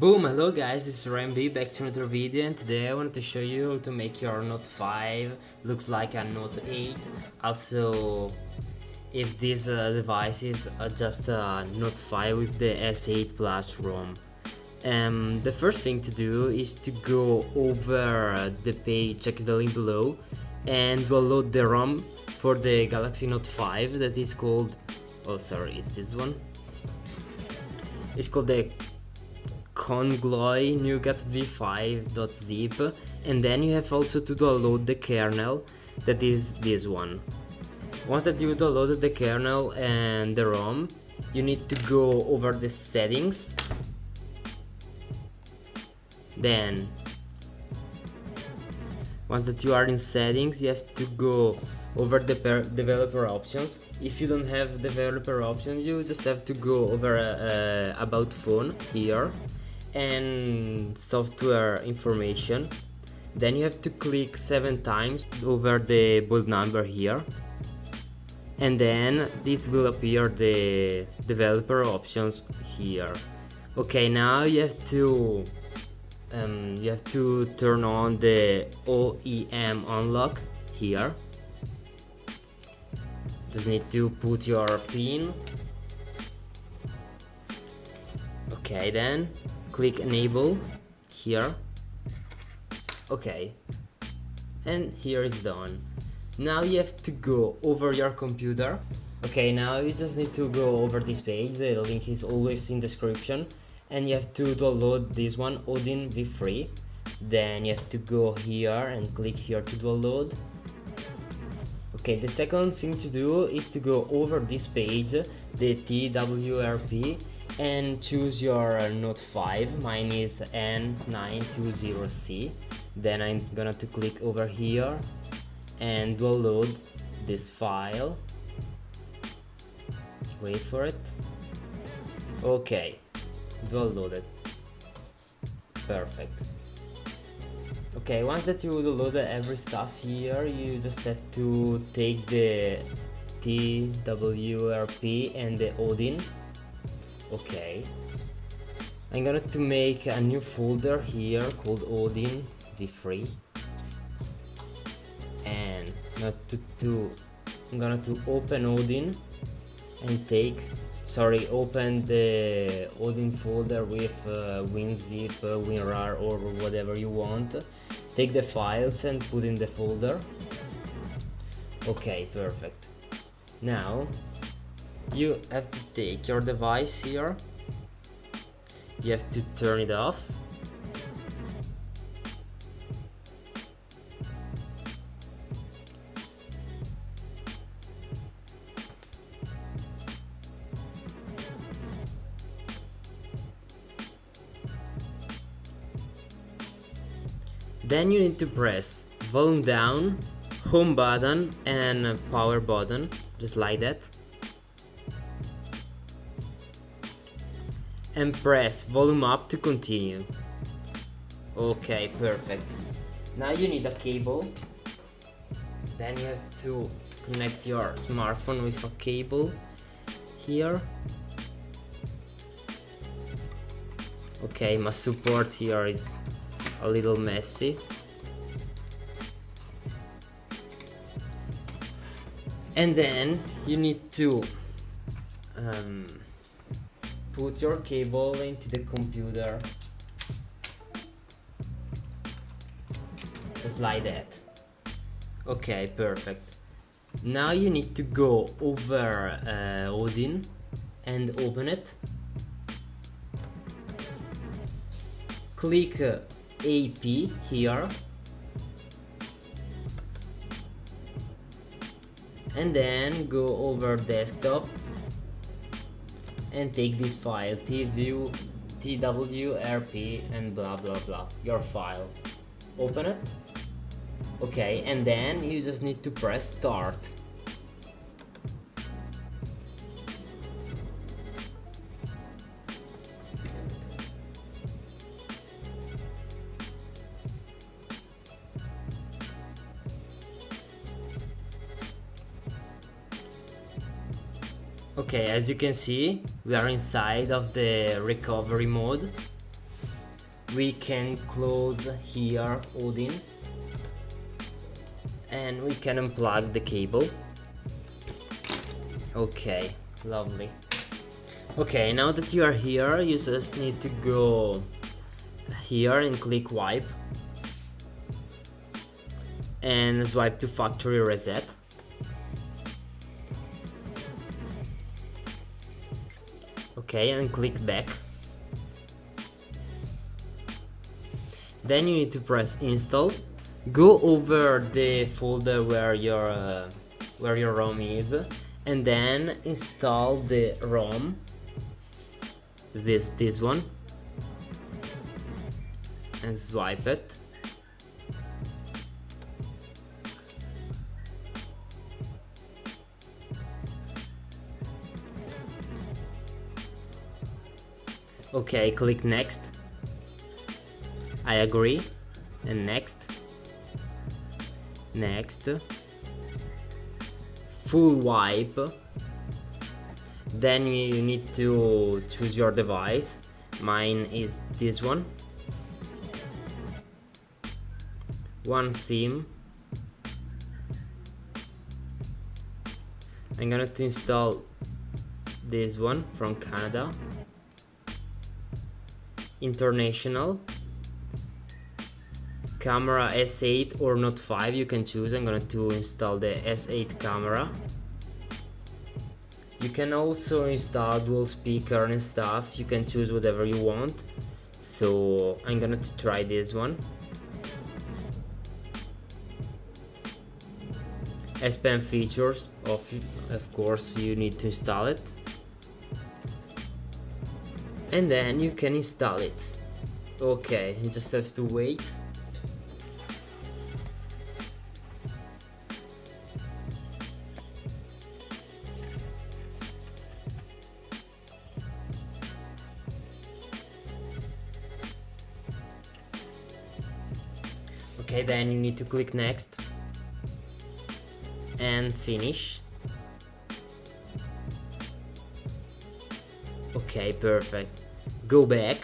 Boom, hello guys, this is Rambi back to another video, and today I wanted to show you how to make your Note 5 looks like a Note 8. Also, if this device is just a Note 5 with the S8 Plus ROM. The first thing to do is to go over the page, check the link below, and download the ROM for the Galaxy Note 5 that is called, oh sorry, it's this one. It's called the Congloy Nougat v5.zip, and then you have also to download the kernel, that is this one. Once that you downloaded the kernel and the ROM, you need to go over the settings. Then once that you are in settings, you have to go over the developer options. If you don't have developer options, you just have to go over about phone here and software information. Then you have to click 7 times over the bold number here, and then it will appear the developer options here. Okay, now you have to turn on the OEM unlock here. Just need to put your pin. Okay, then click enable here. Okay, and here is done. Now you have to go over your computer. Okay, now you just need to go over this page. The link is always in description, and you have to download this one, Odin v3. Then you have to go here and click here to download. Okay, the second thing to do is to go over this page, the TWRP, and choose your Note 5. Mine is N920C. Then I'm gonna to click over here and download this file. Wait for it. Okay, downloaded. Perfect. Okay, once that you downloaded every stuff here, you just have to take the TWRP and the Odin. Okay, I'm gonna to make a new folder here called Odin v3, and I'm gonna to open Odin and open the Odin folder with WinZip, WinRAR, or whatever you want. Take the files and put in the folder. Okay, perfect. Now you have to take your device here. You have to turn it off. Then you need to press volume down, home button, and power button, just like that. And press volume up to continue. Okay, perfect. Now you need a cable. Then you have to connect your smartphone with a cable here. Okay, my support here is a little messy. And then you need to put your cable into the computer, just like that. Okay, perfect. Now you need to go over Odin and open it. Click AP here, and then go over desktop and take this file, TWRP and blah blah blah, your file. Open it. Okay, and then you just need to press start. Okay, as you can see, we are inside of the recovery mode. we can close here Odin, and we can unplug the cable. Okay, lovely. Okay, now that you are here, you just need to go here and click wipe and swipe to factory reset. Okay, and click back. Then you need to press install. Go over the folder where your ROM is, and then install the ROM. This one, and swipe it. Okay, click next. I agree, and next. Full wipe. Then you need to choose your device. Mine is this one. One SIM. I'm gonna to install this one from Canada. International. Camera S8 or Note 5, you can choose. I'm going to install the S8 camera. You can also install dual speaker and stuff. You can choose whatever you want. So I'm gonna try this one. S Pen features, of course you need to install it. And then you can install it. Okay, you just have to wait. Okay, then you need to click next and finish. Okay, perfect. Go back.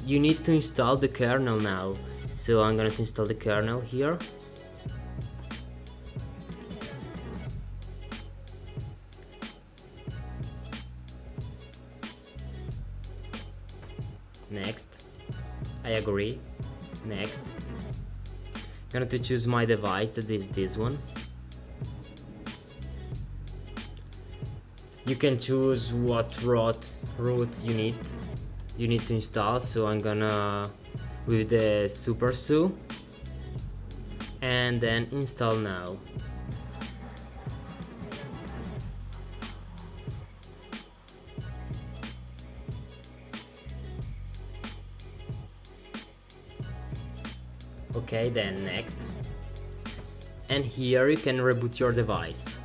You need to install the kernel now. So I'm gonna install the kernel here. Next. I agree. Next. I'm going to choose my device, that is this one. You can choose what root you need to install. So I'm gonna with the Super SU, and then install now. Okay, then next. And here you can reboot your device.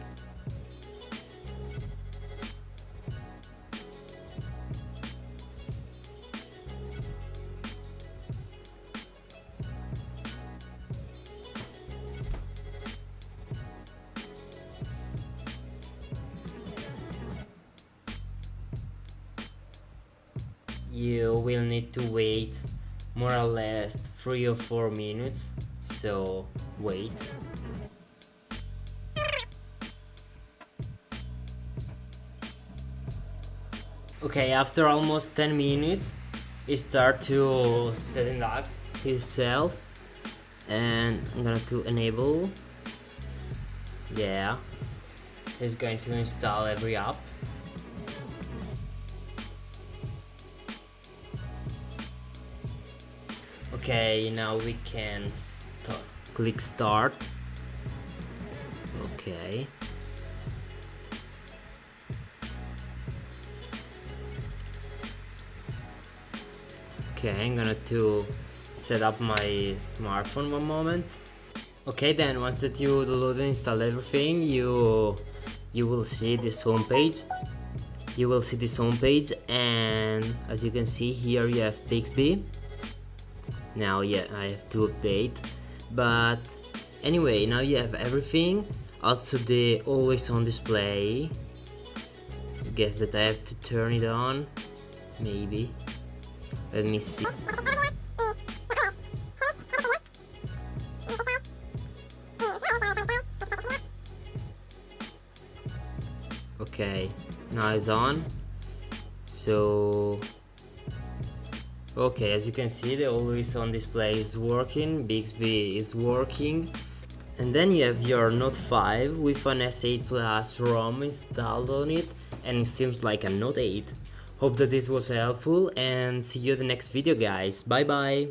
You will need to wait more or less 3 or 4 minutes, so wait. Okay, after almost 10 minutes it start to setting up itself, and I'm gonna to enable. Yeah, it's going to install every app. Okay, now we can click start. Okay. Okay, I'm gonna to set up my smartphone one moment. Okay, then once that you download and install everything, you will see this homepage. You will see this homepage, and as you can see here, you have Bixby. Now, yeah, I have to update, but anyway, now you have everything. Also the always on display. I guess that I have to turn it on, maybe. Let me see. Okay, now it's on. So okay, as you can see, the always on display is working, Bixby is working, and then you have your Note 5 with an S8 Plus ROM installed on it, and it seems like a Note 8. Hope that this was helpful, and see you in the next video, guys. Bye bye.